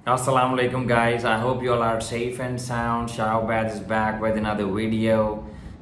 Assalamu alaikum guys. I hope you all are safe and sound. Shahbaz is back with another video.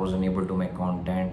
wasn't able to make content.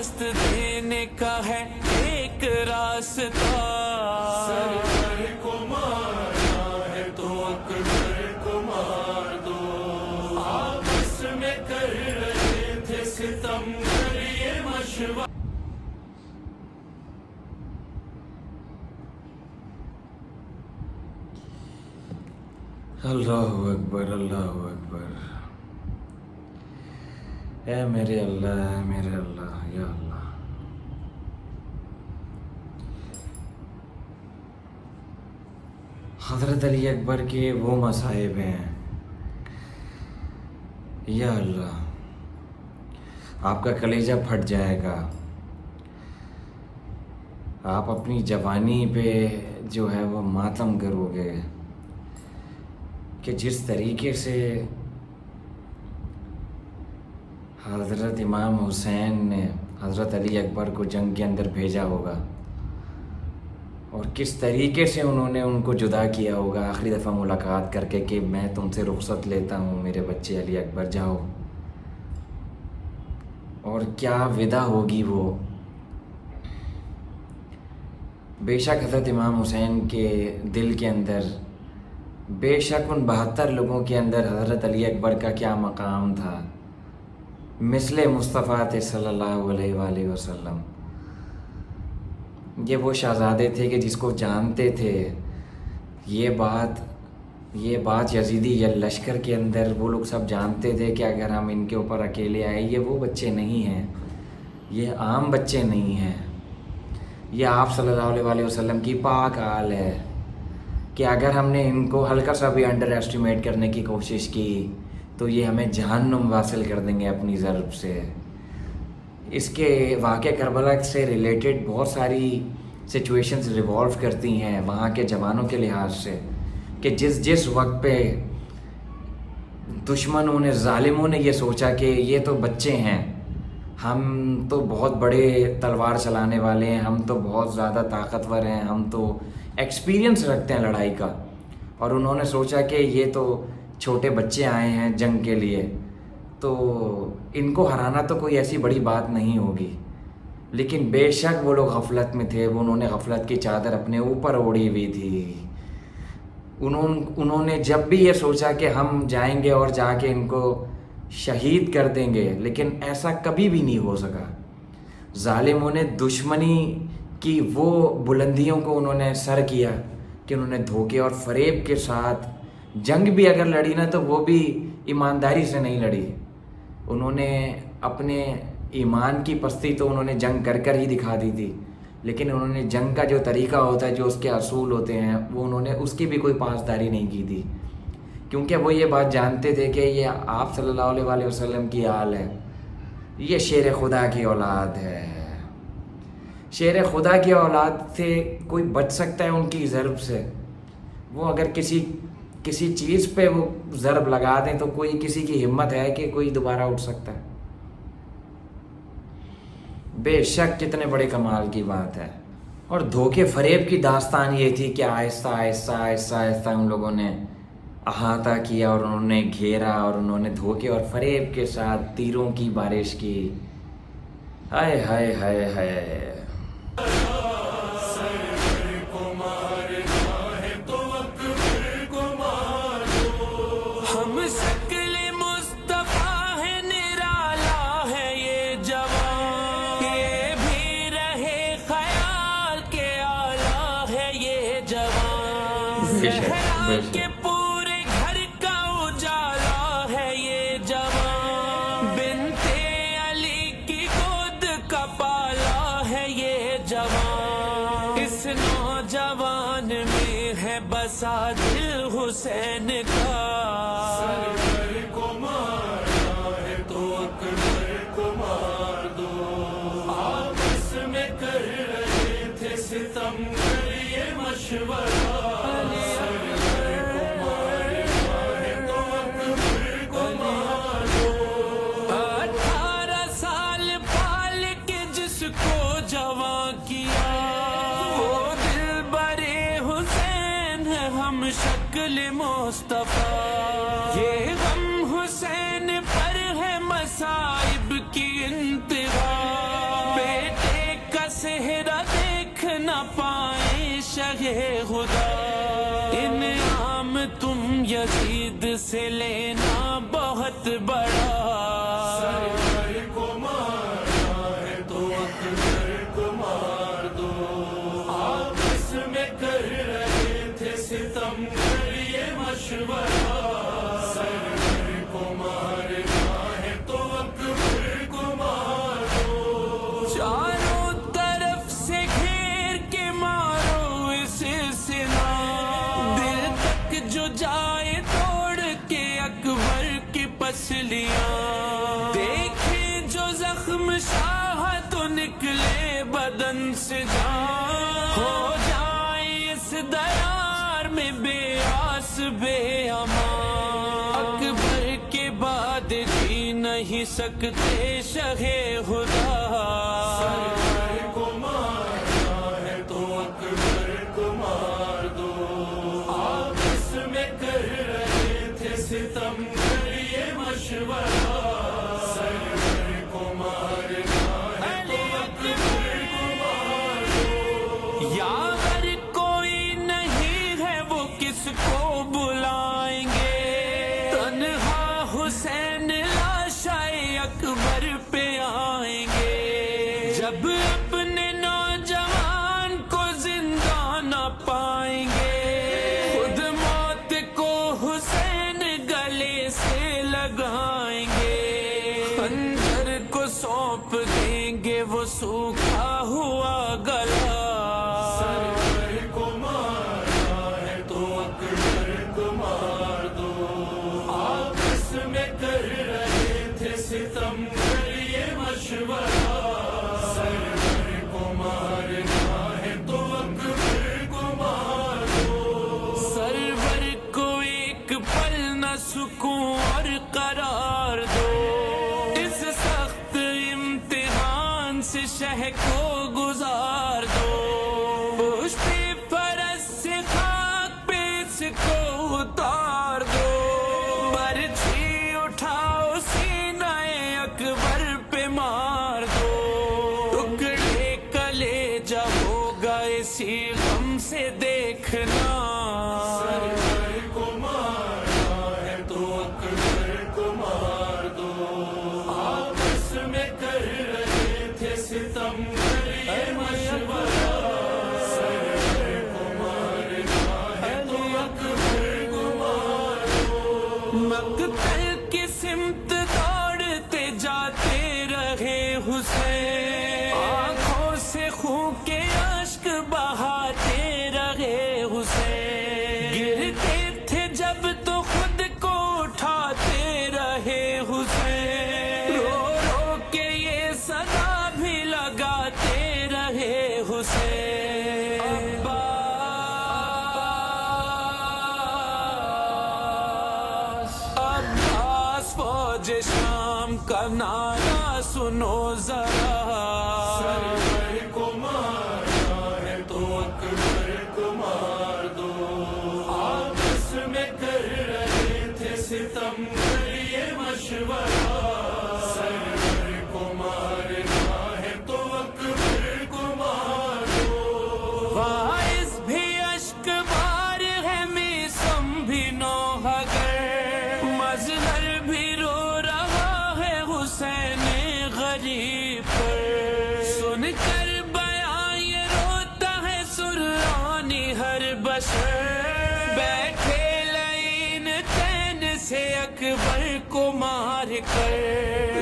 شکست دینے کا ہے ایک راستہ. سرور کو مارنا ہے تو اکبر کو مار دو. آپس میں کر رہے تھے ستم کریے مشورہ. اللہ اکبر اللہ اکبر. اے میرے اللہ اے میرے اللہ یا اللہ. حضرت علی اکبر کے وہ مصائب ہیں یا اللہ. آپ کا کلیجہ پھٹ جائے گا. آپ اپنی جوانی پہ جو ہے وہ ماتم کرو گے کہ جس طریقے سے حضرت امام حسین نے حضرت علی اکبر کو جنگ کے اندر بھیجا ہوگا اور کس طریقے سے انہوں نے ان کو جدا کیا ہوگا آخری دفعہ ملاقات کر کے کہ میں تم سے رخصت لیتا ہوں میرے بچے علی اکبر جاؤ. اور کیا ودا ہوگی وہ. بے شک حضرت امام حسین کے دل کے اندر، بے شک ان 72 لوگوں کے اندر حضرت علی اکبر کا کیا مقام تھا. مثل مصطفیٰ تھے صلی اللہ علیہ وآلہ وسلم. یہ وہ شہزادے تھے کہ جس کو جانتے تھے. یہ بات یزیدی یا لشکر کے اندر وہ لوگ سب جانتے تھے کہ اگر ہم ان کے اوپر اکیلے آئے، یہ وہ بچے نہیں ہیں، یہ عام بچے نہیں ہیں، یہ آپ صلی اللہ علیہ وآلہ وسلم کی پاک آل ہے کہ اگر ہم نے ان کو ہلکا سا بھی انڈر ایسٹیمیٹ کرنے کی کوشش کی تو یہ ہمیں جہنم واصل کر دیں گے اپنی ضرب سے. اس کے واقعہ کربلا سے ریلیٹڈ بہت ساری سچویشنز ریوالو کرتی ہیں وہاں کے جوانوں کے لحاظ سے کہ جس وقت پہ دشمنوں نے، ظالموں نے یہ سوچا کہ یہ تو بچے ہیں، ہم تو بہت بڑے تلوار چلانے والے ہیں، ہم تو بہت زیادہ طاقتور ہیں، ہم تو ایکسپیرینس رکھتے ہیں لڑائی کا، اور انہوں نے سوچا کہ یہ تو چھوٹے بچے آئے ہیں جنگ کے لیے تو ان کو ہرانا تو کوئی ایسی بڑی بات نہیں ہوگی. لیکن بے شک وہ لوگ غفلت میں تھے. انہوں نے غفلت کی چادر اپنے اوپر اوڑھی ہوئی تھی. انہوں نے جب بھی یہ سوچا کہ ہم جائیں گے اور جا کے ان کو شہید کر دیں گے، لیکن ایسا کبھی بھی نہیں ہو سکا. ظالموں نے دشمنی کی وہ بلندیوں کو انہوں نے سر کیا کہ انہوں نے دھوکے اور فریب کے ساتھ جنگ بھی اگر لڑی نا تو وہ بھی ایمانداری سے نہیں لڑی. انہوں نے اپنے ایمان کی پستی تو انہوں نے جنگ کر ہی دکھا دی تھی، لیکن انہوں نے جنگ کا جو طریقہ ہوتا ہے، جو اس کے اصول ہوتے ہیں، وہ انہوں نے اس کی بھی کوئی پاسداری نہیں کی تھی. کیونکہ وہ یہ بات جانتے تھے کہ یہ آپ صلی اللہ علیہ وآلہ وسلم کی آل ہے، یہ شیر خدا کی اولاد ہے. شیر خدا کی اولاد سے کوئی بچ سکتا ہے ان کی ضرب سے؟ وہ اگر کسی چیز پہ وہ ضرب لگا دیں تو کوئی کسی کی ہمت ہے کہ کوئی دوبارہ اٹھ سکتا ہے؟ بے شک کتنے بڑے کمال کی بات ہے. اور دھوکے فریب کی داستان یہ تھی کہ آہستہ آہستہ آہستہ آہستہ ان لوگوں نے احاطہ کیا اور انہوں نے گھیرا اور انہوں نے دھوکے اور فریب کے ساتھ تیروں کی بارش کی. ہائے ہائے ہائے ہائے. کے پورے گھر کا اجالا ہے یہ جوان، بنتے علی کی گود کا پالا ہے یہ جوان. اس نوجوان میں ہے بسا دل حسین کا. سرور کو مارنا ہے تو اکبر کو مار دو. آپس میں کر رہے تھے ستم کریے مشورہ. شکل مصطفیٰ یہ غم حسین پر ہے مصائب کی انتہا. شہ خدا انعام تم یزید سے لینا بہت بڑا سرور کو مارنا ہے تو اکبر کو مار دو آپس میں کر رہے تھے ستم کر یہ مشورہ سرور کو مارنا ہے تو اکبر کو مار دو چاروں طرف سے گھیر کے مارو اسے سنا دل تک جو جائے توڑ کے اکبر کی پسلیاں دیکھے جو زخم شاہ تو نکلے بدن سے جان ہو جائے اس دیار میں بے آس بے امان اکبر کے بعد جی نہیں سکتے شہ خدا سرور کو مارنا ہے تو اکبر کو مار دو آپس میں کر رہے تھے ستم کر یہ مشورہ سرور کو مارنا ہے تو اکبر کو مار دو یار کوئی نہیں ہے وہ کس کو بلائیں گے تنہا حسین لاشائے اکبر پہ آئیں گے جب اپنے نوجوان کو زندہ نہ پائیں گے خود موت کو حسین گلے سے لگائیں گے خنجر کو سونپ دیں گے وہ سوکھا ہوا گلا سرور کو مارنا ہے تو اکبر کو مار دو آپس میں کر رہے تھے ستم کر یہ مشورہ سرور کو مارنا ہے تو اکبر کو مار دو سرور کو ایک پل نہ سکون اور قرار دو اس سخت امتحان سے شہ کو گزار دو پشتی فرس سے خاک پہ اس کو اتار دو برچھی اٹھاؤ سینہ اکبر پہ مار دو ٹکڑے کلیجہ ہوگا اسی غم سے دیکھنا سرور کو مارنا ہے تو اکبر کو مار دو آپس میں کر رہے تھے ستم کر یہ مشورہ سرور کو مارنا ہے تو اکبر کو مار دو مقتل کی سمت دوڑتے جاتے رہے حسین آنکھوں سے خون کے اشک بہاتے رہے حسین گرتے تھے جب تو خود کو اٹھاتے رہے حسین رو رو کے یہ صدا بھی لگاتے رہے حسین عباس فوج شام کا نعرہ سنو ذرا سرور کو مارنا ہے تو اکبر کو مار دو آپس میں کر رہے تھے ستم کر یہ مشورہ سرور کو مارنا ہے تو اکبر کو مار دو فائز بھی اشک بار ہے میسم بھی نوحگر مظہر بھی رو رہا ہے حسین غریب پر سن کر بیان یہ روتا ہے سرانی ہر بشر بیٹھے لائن تین سے اکبر کو مار کر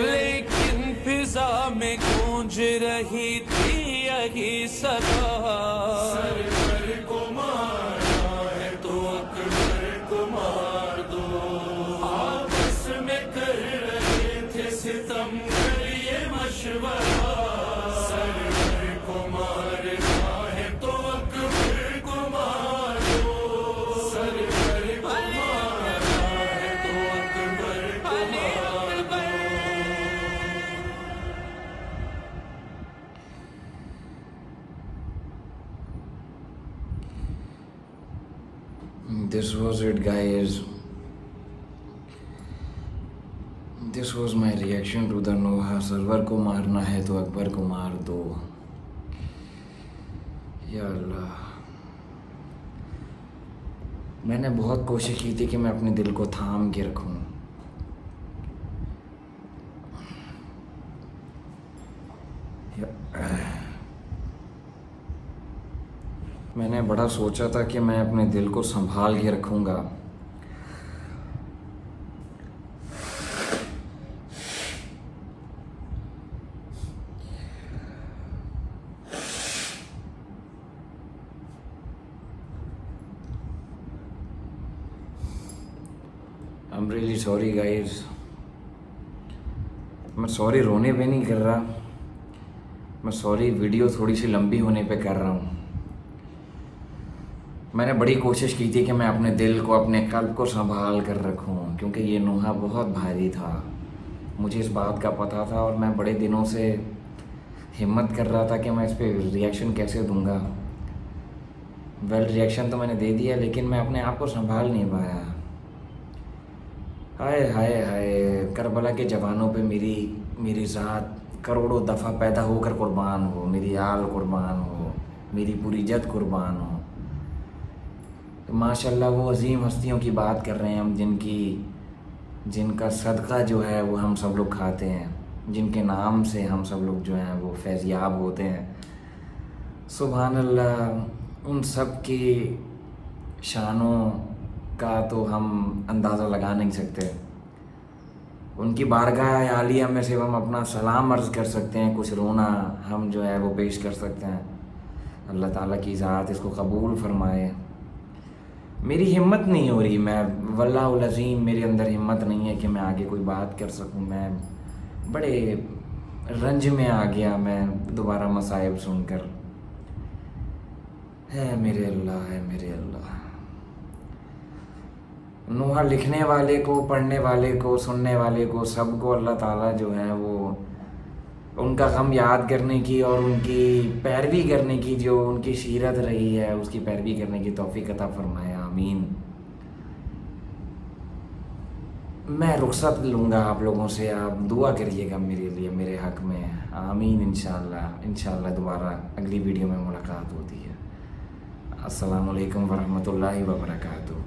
لیکن فضا میں گونج رہی تھی یہی صدا سرور کو مارنا ہے تو اکبر کو مار دو آپس میں کر رہے تھے ستم کر یہ مشورہ سرور کو مارنا ہے تو اکبر کو مار دو سرور کو مارنا ہے تو اکبر کو مار دو This was it, guys. This was my reaction to the Noha server ko marna hai to Akbar ko maar do. Ya Allah. میں نے بہت کوشش کی تھی کہ میں اپنے دل کو تھام کے رکھوں. میں نے بڑا سوچا تھا کہ میں اپنے دل کو سنبھال کے رکھوں گا. I'm really sorry guys. میں سوری رونے پہ نہیں کر رہا, میں سوری ویڈیو تھوڑی سی لمبی ہونے پہ کر رہا ہوں. میں نے بڑی کوشش کی تھی کہ میں اپنے دل کو, اپنے قلب کو سنبھال کر رکھوں, کیونکہ یہ نوحہ بہت بھاری تھا. مجھے اس بات کا پتہ تھا اور میں بڑے دنوں سے ہمت کر رہا تھا کہ میں اس پہ ریئیکشن کیسے دوں گا. ریئیکشن تو میں نے دے دیا, لیکن میں اپنے آپ کو سنبھال نہیں پایا. ہائے ہائے ہائے, کربلا کے جوانوں پہ میری ذات کروڑوں دفعہ پیدا ہو کر قربان ہو, میری آل قربان ہو, میری پوری جد قربان ہو. تو ماشاء اللہ وہ عظیم ہستیوں کی بات کر رہے ہیں ہم, جن کا صدقہ جو ہے وہ ہم سب لوگ کھاتے ہیں, جن کے نام سے ہم سب لوگ جو ہیں وہ فیضیاب ہوتے ہیں. سبحان اللہ, ان سب کی شانوں کا تو ہم اندازہ لگا نہیں سکتے. ان کی بارگاہ عالیہ میں سے ہم اپنا سلام عرض کر سکتے ہیں, کچھ رونا ہم جو ہے وہ پیش کر سکتے ہیں. اللہ تعالیٰ کی ذات اس کو قبول فرمائے. میری ہمت نہیں ہو رہی, میں واللہ العظیم میرے اندر ہمت نہیں ہے کہ میں آگے کوئی بات کر سکوں. میں بڑے رنج میں آ گیا میں دوبارہ مصائب سن کر. ہے میرے اللہ, ہے میرے اللہ. نوحہ لکھنے والے کو, پڑھنے والے کو, سننے والے کو, سب کو اللہ تعالیٰ جو ہے وہ ان کا غم یاد کرنے کی اور ان کی پیروی کرنے کی, جو ان کی سیرت رہی ہے اس کی پیروی کرنے کی توفیق عطا فرمائے. آمین. میں رخصت لوں گا آپ لوگوں سے, آپ دعا کریے گا میرے لیے, میرے حق میں. آمین. انشاءاللہ دوبارہ اگلی ویڈیو میں ملاقات ہوتی ہے. السلام علیکم ورحمۃ اللہ وبرکاتہ.